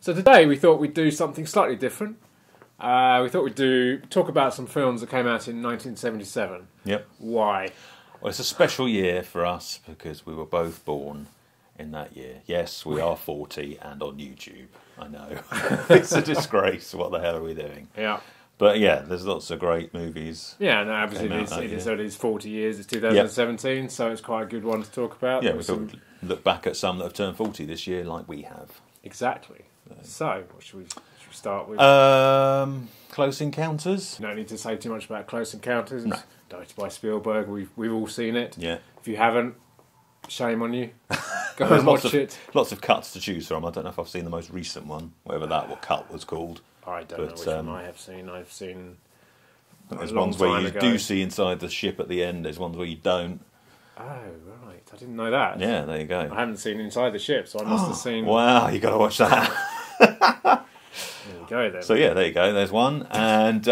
So today we thought we'd do something slightly different. We thought we'd talk about some films that came out in 1977. Yep. Why? Well, it's a special year for us because we were both born in that year. Yes, we are 40 and on YouTube. I know. It's a disgrace. What the hell are we doing? Yeah. But yeah, there's lots of great movies. Yeah, no, obviously it is 40 years. It's 2017, so it's quite a good one to talk about. Yeah, we thought we'd look back at some that have turned 40 this year like we have. Exactly. So, what should we start with? Close Encounters. No need to say too much about Close Encounters. It's No. directed by Spielberg. We've all seen it. Yeah. If you haven't, shame on you. Go There's and watch it. Lots of cuts to choose from. I don't know if I've seen the most recent one, whatever what cut was called. I don't know which one I have seen. I've seen. There's ones where you do see inside the ship at the end. There's ones where you don't. Oh right, I didn't know that. Yeah, there you go. I haven't seen Inside the Ship, so I must have seen. Wow, you got to watch that. There you go then. So yeah, there you go. There's one. And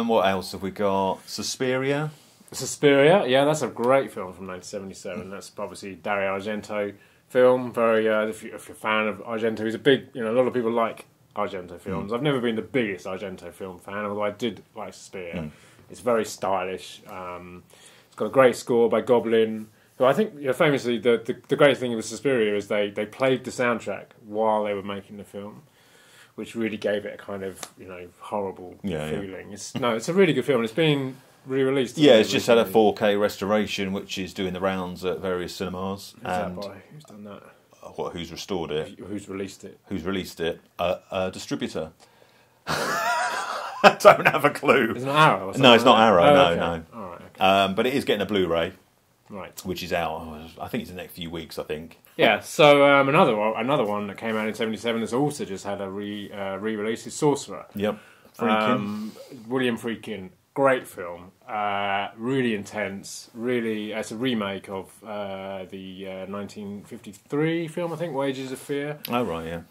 what else have we got? Suspiria. Suspiria, yeah, that's a great film from 1977. That's obviously Dario Argento film. Very, if you're a fan of Argento, he's a big. A lot of people like Argento films. I've never been the biggest Argento film fan, although I did like Suspiria. It's very stylish. It's got a great score by Goblin, who I think famously the great thing with Suspiria is they played the soundtrack while they were making the film, which really gave it a kind of horrible feeling. Yeah. It's a really good film. It's been re-released. Yeah, it's just had a 4K restoration, which is doing the rounds at various cinemas. Who's that by? Who's done that? Who's restored it? Who's released it? Who's released it? A distributor. I don't have a clue. It's not Arrow. Or No, it's not Arrow. Oh, no, okay. no. All right. Okay. But it is getting a Blu-ray, Right. which is out. I think it's in the next few weeks. I think. Yeah. So another one that came out in '77 that's also just had a re-release is Sorcerer. Yep. Friedkin. William Friedkin. Great film. Really intense. Really, it's a remake of the 1953 film, I think, Wages of Fear. Oh right, yeah.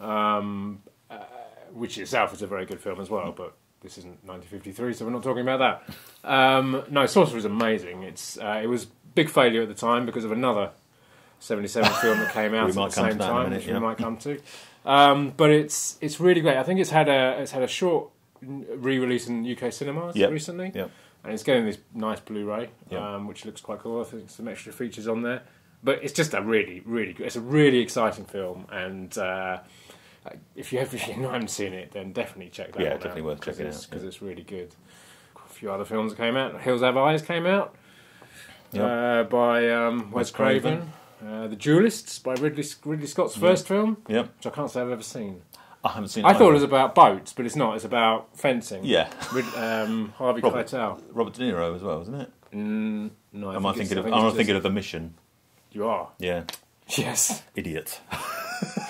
Which itself is a very good film as well, but this isn't 1953, so we're not talking about that. No, Sorcerer is amazing. It was big failure at the time because of another 77 film that came out at the same time, which we might come to. But it's really great. I think it's had a short re-release in UK cinemas recently, and it's getting this nice Blu-ray, which looks quite cool. I think some extra features on there, but it's just a really, really good. It's a really exciting film, and if you haven't seen it, then definitely check that one out. Yeah, definitely worth checking out because it's really good. A few other films that came out. Hills Have Eyes came out by Wes Craven. The Duelists by Ridley Scott's first film, which I can't say I've ever seen. I haven't seen it. I thought it was about boats, but it's not. It's about fencing. Yeah. Harvey Keitel. Robert De Niro as well, wasn't it? No. I'm thinking of The Mission. You are? Yeah. Yes. Idiot.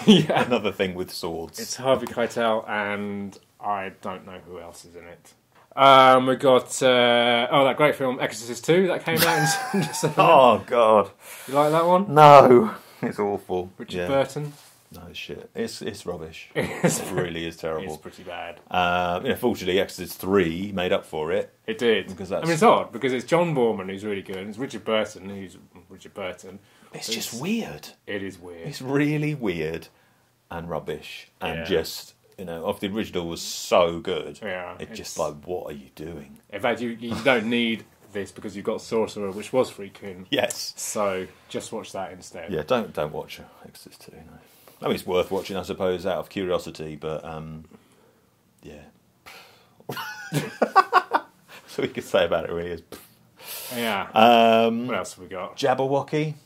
Yeah. Another thing with swords. It's Harvey Keitel, and I don't know who else is in it. We got that great film Exorcist 2 that came out in December. Oh God. You like that one? No. It's awful. Richard Burton. No shit. It's rubbish. It really is terrible. It's pretty bad. Fortunately, Exorcist 3 made up for it. It did. It's odd because it's John Boorman who's really good, and it's Richard Burton who's Richard Burton. It's just weird. It is weird. It's really weird and rubbish, and just if the original was so good, it's just like, what are you doing? In fact, you don't need this because you've got Sorcerer, which was Friedkin. Yes. So just watch that instead. Yeah, don't watch Exorcist 2. No. I mean, it's worth watching, I suppose, out of curiosity, but yeah. So we could say about it really is. Yeah. What else have we got? Jabberwocky,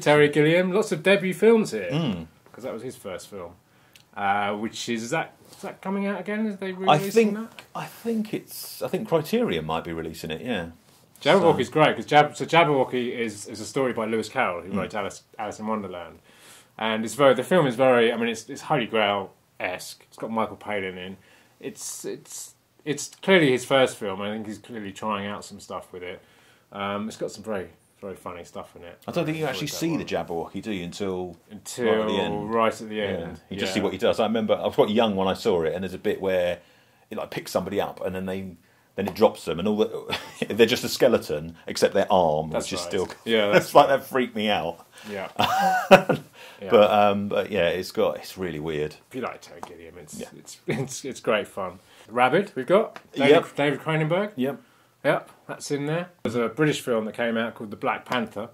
Terry Gilliam. Lots of debut films here because that was his first film. Which is that coming out again? Is they releasing that? I think Criterion might be releasing it. Yeah. Jabberwocky's great because Jabberwocky is a story by Lewis Carroll who wrote Alice in Wonderland, and the film is very. I mean, it's Holy Grail-esque. It's got Michael Palin in. It's clearly his first film. I think he's clearly trying out some stuff with it. It's got some very, very funny stuff in it. I don't think you actually see the Jabberwocky, do you, until right at the end. Yeah. You just see what he does. I remember I was quite young when I saw it, and there's a bit where it picks somebody up, and then they then it drops them, and they're just a skeleton except their arm, which is still. Yeah, it's like that freaked me out. Yeah. But yeah, it's really weird. If you like Terry Gilliam, it's great fun. Rabid, we've got David Cronenberg. Yep, that's in there. There's a British film that came out called The Black Panther,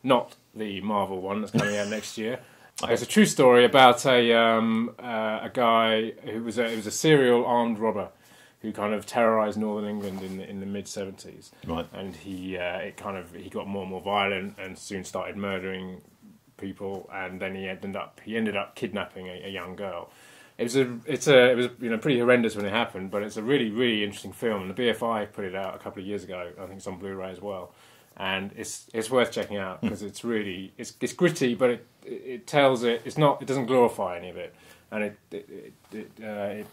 not the Marvel one that's coming out next year. It's a true story about a guy who was a serial armed robber who kind of terrorised Northern England in the mid-70s. Right. And he got more and more violent and soon started murdering people, and then he ended up kidnapping a young girl. It was pretty horrendous when it happened, but it's a really, really interesting film. And the BFI put it out a couple of years ago. I think it's on Blu-ray as well, and it's worth checking out because it's gritty, but it tells it. It doesn't glorify any of it, and it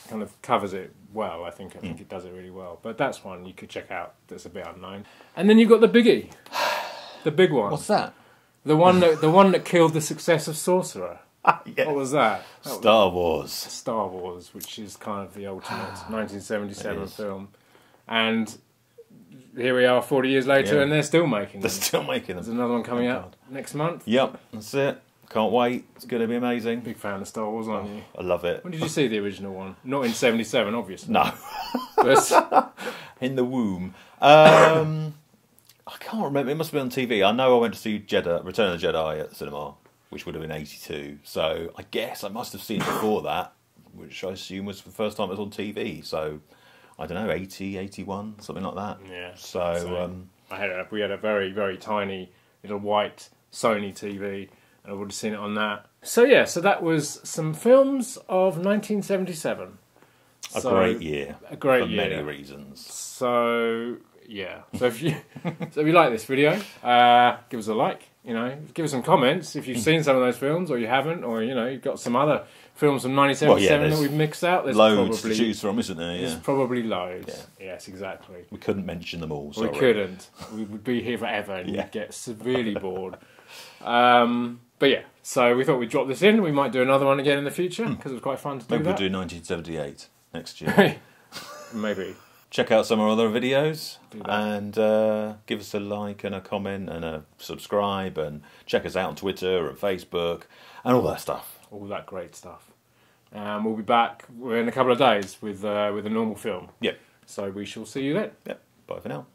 kind of covers it well. I think it does it really well. But that's one you could check out. That's a bit unknown. And then you've got the biggie, the big one. What's that? The one that killed the success of Sorcerer. Yeah. What was that? Star Wars. Star Wars, which is kind of the ultimate 1977 film. And here we are 40 years later, and they're still making them. They're still making them. There's another one coming out next month. Yep, that's it. Can't wait. It's going to be amazing. Big fan of Star Wars, aren't you? I love it. When did you see the original one? Not in 77, obviously. No. But in the womb. I can't remember. It must have been on TV. I know I went to see Return of the Jedi at the cinema, which would have been 82. So I guess I must have seen it before that, which I assume was the first time it was on TV. So I don't know, 80, 81, something like that. Yeah. So we had a very, very tiny little white Sony TV, and I would have seen it on that. So yeah, so that was some films of 1977. A great year. A great for year. many reasons. So yeah. So if you like this video, give us a like. Give us some comments if you've seen some of those films, or you haven't, or you've got some other films from 1977 that we've mixed out. There's loads to choose from, isn't there? Yeah. There's probably loads. Yeah. Yes, exactly. We couldn't mention them all. Sorry. We couldn't. We would be here forever, and you'd get severely bored. But yeah, so we thought we'd drop this in. We might do another one again in the future because it was quite fun to do that. Maybe we'll do 1978 next year. Maybe. Check out some of our other videos and give us a like and a comment and a subscribe, and check us out on Twitter and Facebook and all that stuff. All that great stuff. We'll be back in a couple of days with a normal film. Yep. So we shall see you then. Yep. Bye for now.